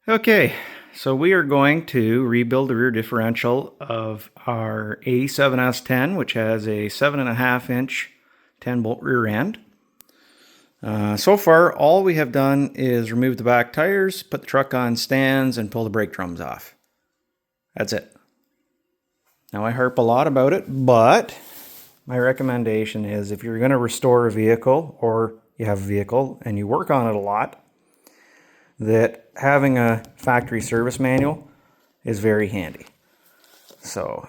Okay, so we are going to rebuild the rear differential of our 87 S10, which has a 7.5-inch 10-bolt rear end. So far, all we have done is remove the back tires, put the truck on stands, and pull the brake drums off. That's it. Now, I harp a lot about it, but my recommendation is if you're going to restore a vehicle, or you have a vehicle and you work on it a lot, that having a factory service manual is very handy. So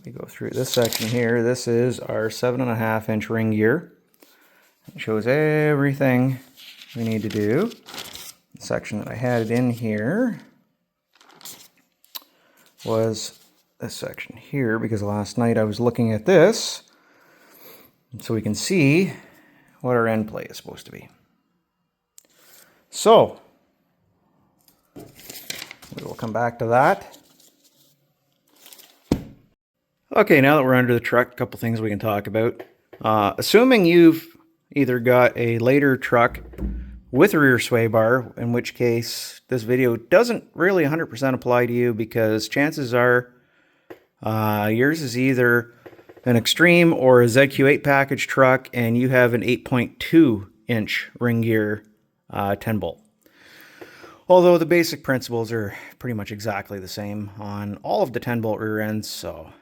we go through this section here. This is our 7.5-inch ring gear. It shows everything we need to do. The section that I had it in here was this section here, because last night I was looking at this so we can see what our end plate is supposed to be. So, we will come back to that. Okay, now that we're under the truck, a couple things we can talk about. Assuming you've either got a later truck with a rear sway bar, in which case this video doesn't really 100% apply to you, because chances are yours is either an Extreme or a ZQ8 package truck and you have an 8.2-inch ring gear 10-bolt. Although the basic principles are pretty much exactly the same on all of the 10-bolt rear ends, so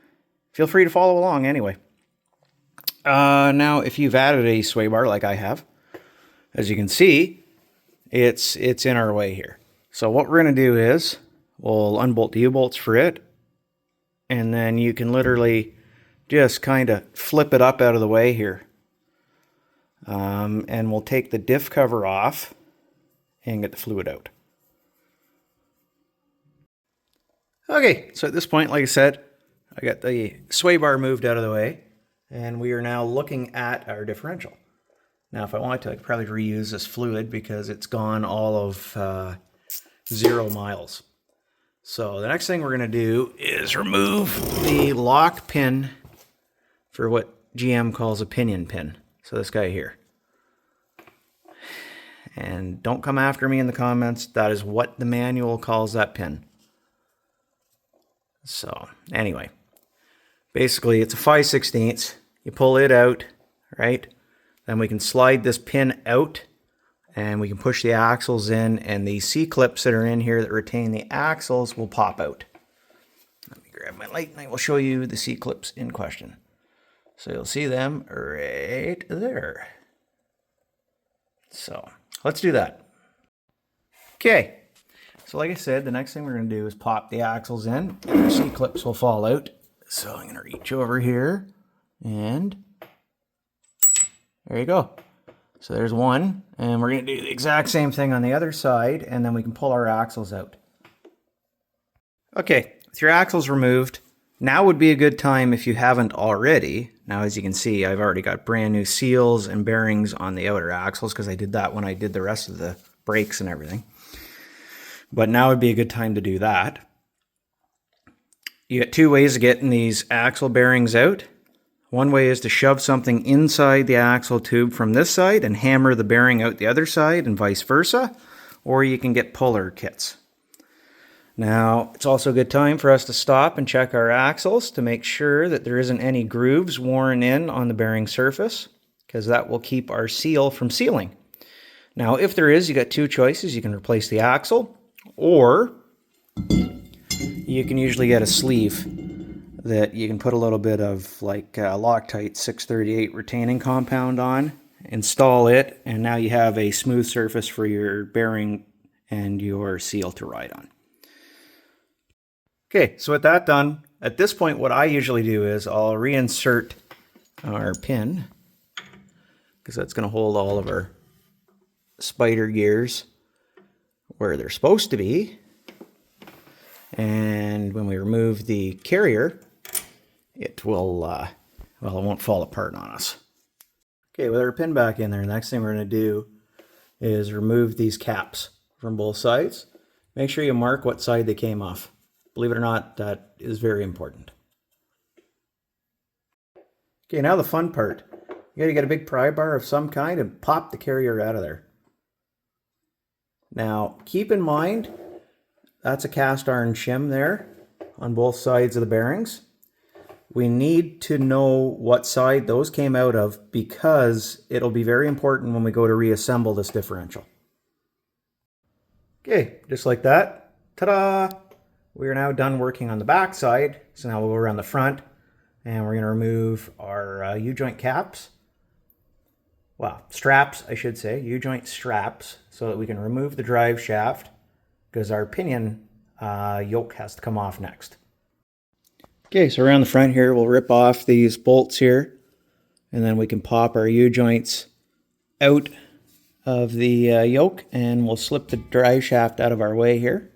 feel free to follow along anyway. Now, if you've added a sway bar like I have, as you can see, it's in our way here. So what we're going to do is we'll unbolt the U-bolts for it, and then you can literally just kind of flip it up out of the way here. And we'll take the diff cover off and get the fluid out. Okay, so at this point, like I said, I got the sway bar moved out of the way, and we are now looking at our differential. Now, if I wanted to, I could probably reuse this fluid because it's gone all of 0 miles. So the next thing we're going to do is remove the lock pin for what GM calls a pinion pin. So this guy here. And don't come after me in the comments. That is what the manual calls that pin. So anyway, basically it's a 5/16. You pull it out, right? Then we can slide this pin out and we can push the axles in, and the C-clips that are in here that retain the axles will pop out. Let me grab my light and I will show you the C-clips in question. So you'll see them right there. So let's do that. Okay, so like I said, the next thing we're going to do is pop the axles in. The C-clips will fall out. So I'm going to reach over here, and there you go. So there's one, and we're going to do the exact same thing on the other side, and then we can pull our axles out. Okay, with your axles removed, now would be a good time if you haven't already. Now, as you can see, I've already got brand new seals and bearings on the outer axles because I did that when I did the rest of the brakes and everything. But now would be a good time to do that. You get two ways of getting these axle bearings out. One way is to shove something inside the axle tube from this side and hammer the bearing out the other side, and vice versa. Or you can get puller kits. Now, it's also a good time for us to stop and check our axles to make sure that there isn't any grooves worn in on the bearing surface, because that will keep our seal from sealing. Now, if there is, you got two choices. You can replace the axle, or you can usually get a sleeve that you can put a little bit of like Loctite 638 retaining compound on, install it, and now you have a smooth surface for your bearing and your seal to ride on. Okay, so with that done, at this point what I usually do is I'll reinsert our pin, because that's going to hold all of our spider gears where they're supposed to be. And when we remove the carrier, it will, well, it won't fall apart on us. Okay, with our pin back in there, the next thing we're going to do is remove these caps from both sides. Make sure you mark what side they came off. Believe it or not, that is very important. Okay, now the fun part. You gotta get a big pry bar of some kind and pop the carrier out of there. Now, keep in mind, that's a cast iron shim there on both sides of the bearings. We need to know what side those came out of because it'll be very important when we go to reassemble this differential. Okay, just like that. Ta-da! We are now done working on the back side. So now we'll go around the front and we're going to remove our U-joint caps. Well, straps, I should say, U-joint straps, so that we can remove the drive shaft because our pinion yoke has to come off next. Okay, so around the front here, we'll rip off these bolts here, and then we can pop our U-joints out of the yoke, and we'll slip the drive shaft out of our way here.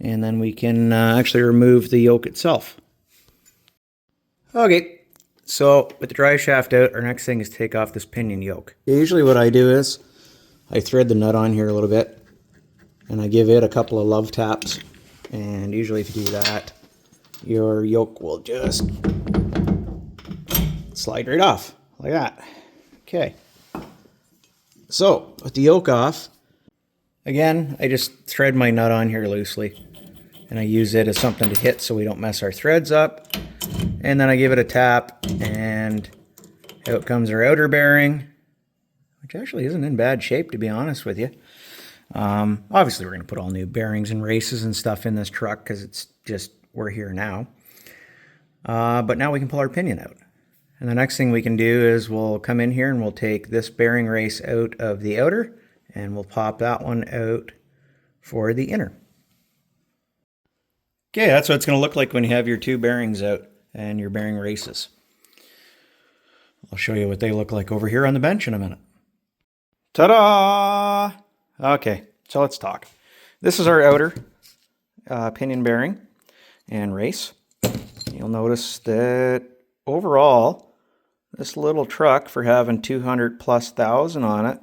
And then we can actually remove the yoke itself. Okay. So with the drive shaft out, our next thing is take off this pinion yoke. Usually what I do is I thread the nut on here a little bit and I give it a couple of love taps. And usually if you do that, your yoke will just slide right off like that. Okay. So with the yoke off, again, I just thread my nut on here loosely and I use it as something to hit so we don't mess our threads up. And then I give it a tap, and out comes our outer bearing, which actually isn't in bad shape, to be honest with you. Obviously, we're going to put all new bearings and races and stuff in this truck because it's just, we're here now. But now we can pull our pinion out. And the next thing we can do is we'll come in here and we'll take this bearing race out of the outer, and we'll pop that one out for the inner. Okay, that's what it's going to look like when you have your two bearings out and your bearing races. I'll show you what they look like over here on the bench in a minute. Ta-da! Okay, so let's talk. This is our outer pinion bearing and race. You'll notice that overall, this little truck, for having 200,000+ on it,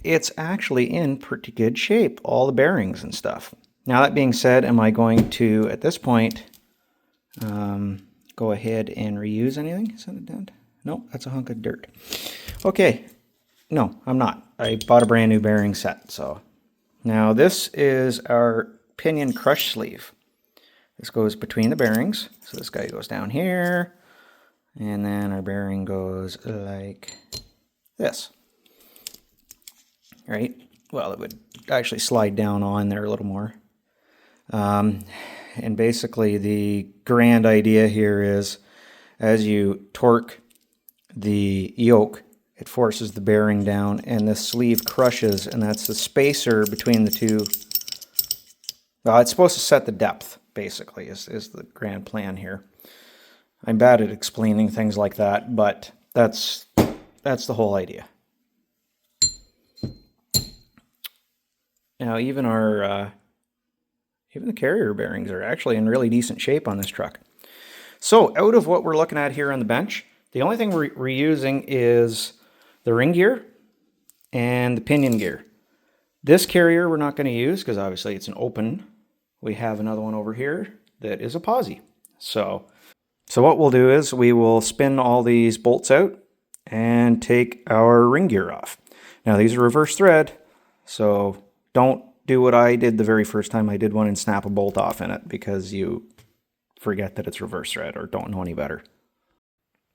it's actually in pretty good shape, all the bearings and stuff. Now that being said, am I going to, at this point, go ahead and reuse anything? Is that a dent? No, that's a hunk of dirt. Okay, no, I'm not. I bought a brand new bearing set. So now this is our pinion crush sleeve. This goes between the bearings. So this guy goes down here, and then our bearing goes like this. Right? Well, it would actually slide down on there a little more. And basically the grand idea here is as you torque the yoke, it forces the bearing down and this sleeve crushes, and that's the spacer between the two. Well, it's supposed to set the depth, basically, is the grand plan here. I'm bad at explaining things like that, but that's the whole idea. Now, even the carrier bearings are actually in really decent shape on this truck. So out of what we're looking at here on the bench, the only thing we're using is the ring gear and the pinion gear. This carrier we're not going to use because obviously it's an open. We have another one over here that is a Posi. So what we'll do is we will spin all these bolts out and take our ring gear off. Now these are reverse thread, so don't do what I did the very first time I did one and snap a bolt off in it because you forget that it's reverse thread or don't know any better.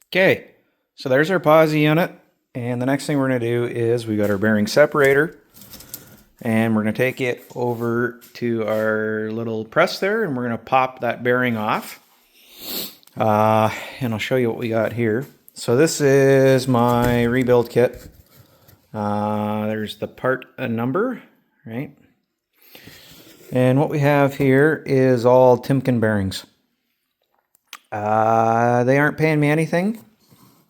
Okay, so there's our Posi unit, and the next thing we're going to do is we got our bearing separator, and we're going to take it over to our little press there, and we're going to pop that bearing off. And I'll show you what we got here. So this is my rebuild kit. There's the part number, right? And what we have here is all Timken bearings. They aren't paying me anything.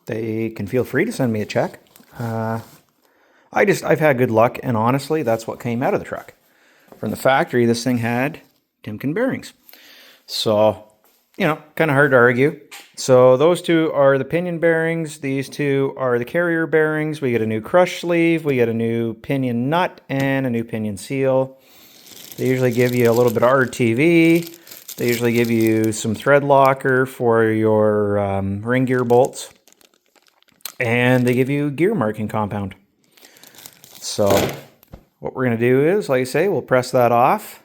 They can feel free to send me a check. I've had good luck, and honestly, that's what came out of the truck. From the factory, this thing had Timken bearings. So, you know, kind of hard to argue. So those two are the pinion bearings. These two are the carrier bearings. We get a new crush sleeve. We get a new pinion nut and a new pinion seal. They usually give you a little bit of RTV. They usually give you some thread locker for your ring gear bolts. And they give you gear marking compound. So what we're going to do is, like I say, we'll press that off,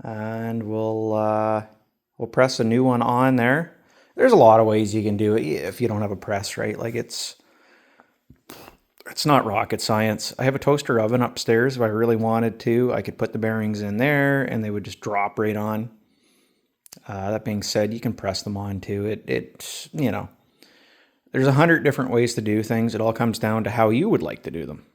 and we'll press a new one on there. There's a lot of ways you can do it if you don't have a press, right? Like it's not rocket science. I have a toaster oven upstairs. If I really wanted to, I could put the bearings in there and they would just drop right on. That being said, you can press them on too. It's, you know, there's 100 different ways to do things. It all comes down to how you would like to do them.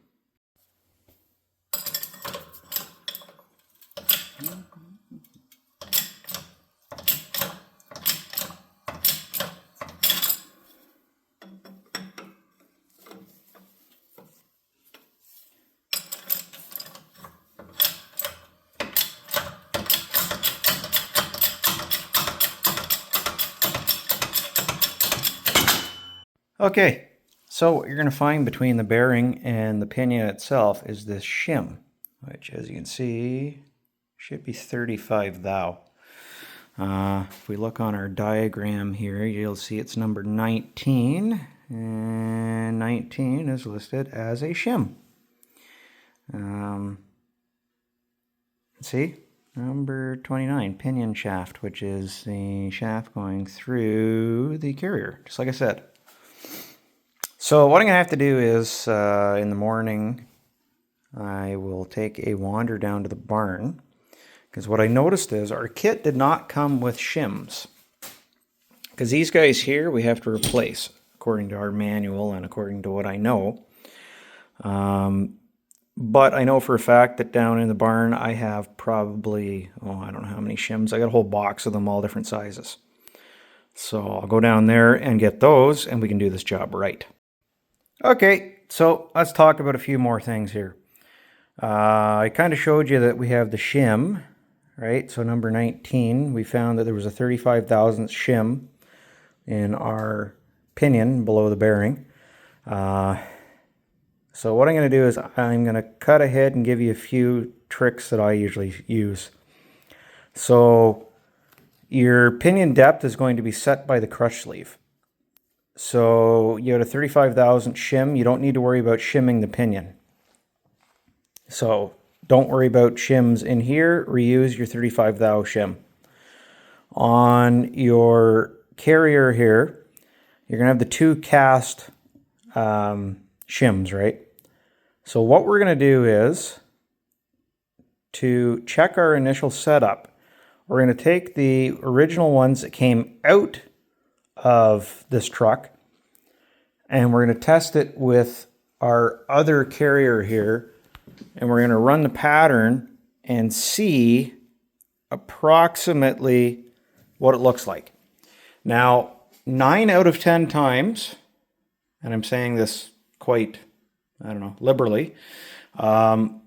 Okay, so what you're going to find between the bearing and the pinion itself is this shim, which, as you can see, should be 35 thou. If we look on our diagram here, you'll see it's number 19, and 19 is listed as a shim. See, number 29, pinion shaft, which is the shaft going through the carrier, just like I said. So what I'm going to have to do is, in the morning, I will take a wander down to the barn, because what I noticed is our kit did not come with shims. Because these guys here we have to replace, according to our manual and according to what I know. But I know for a fact that down in the barn I have probably, I don't know how many shims. I got a whole box of them, all different sizes. So I'll go down there and get those, and we can do this job right. Okay, so let's talk about a few more things here. I kind of showed you that we have the shim, right? So number 19, we found that there was a 35 thousandths shim in our pinion below the bearing. So what I'm going to do is I'm going to cut ahead and give you a few tricks that I usually use. So your pinion depth is going to be set by the crush sleeve. So you have a 35 thousandths shim. You don't need to worry about shimming the pinion. So don't worry about shims in here. Reuse your 35 thou shim. On your carrier here, you're going to have the two cast shims, right? So what we're going to do is, to check our initial setup, we're going to take the original ones that came out of this truck, and we're going to test it with our other carrier here, and we're going to run the pattern and see approximately what it looks like. Now, 9 out of 10 times, and I'm saying this quite, liberally, 9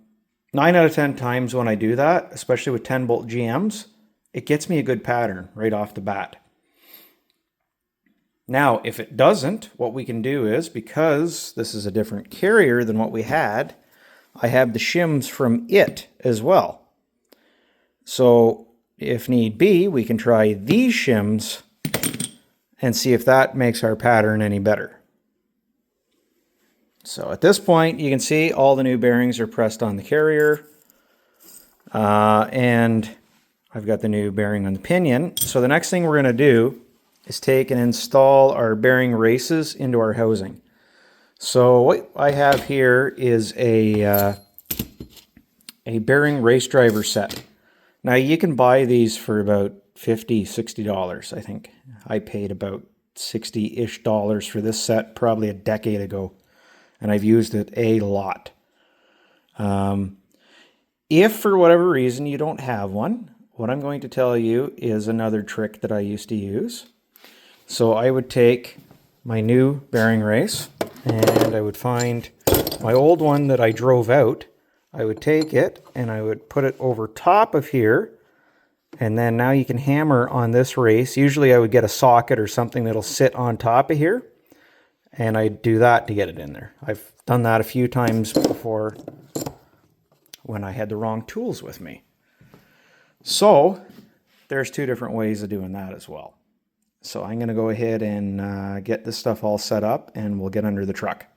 out of 10 times when I do that, especially with 10 bolt GMs, it gets me a good pattern right off the bat. Now, if it doesn't, what we can do is, because this is a different carrier than what we had, I have the shims from it as well. So if need be, we can try these shims and see if that makes our pattern any better. So at this point, you can see all the new bearings are pressed on the carrier. And I've got the new bearing on the pinion. So the next thing we're going to do is take and install our bearing races into our housing. So what I have here is a bearing race driver set. Now you can buy these for about $50, $60, I think. I paid about $60-ish for this set probably a decade ago, and I've used it a lot. If for whatever reason you don't have one, what I'm going to tell you is another trick that I used to use. So I would take my new bearing race, and I would find my old one that I drove out. I would take it and I would put it over top of here, and then now you can hammer on this race. Usually I would get a socket or something that'll sit on top of here, and I do that to get it in there. I've done that a few times before when I had the wrong tools with me. So there's two different ways of doing that as well. So I'm going to go ahead and get this stuff all set up, and we'll get under the truck.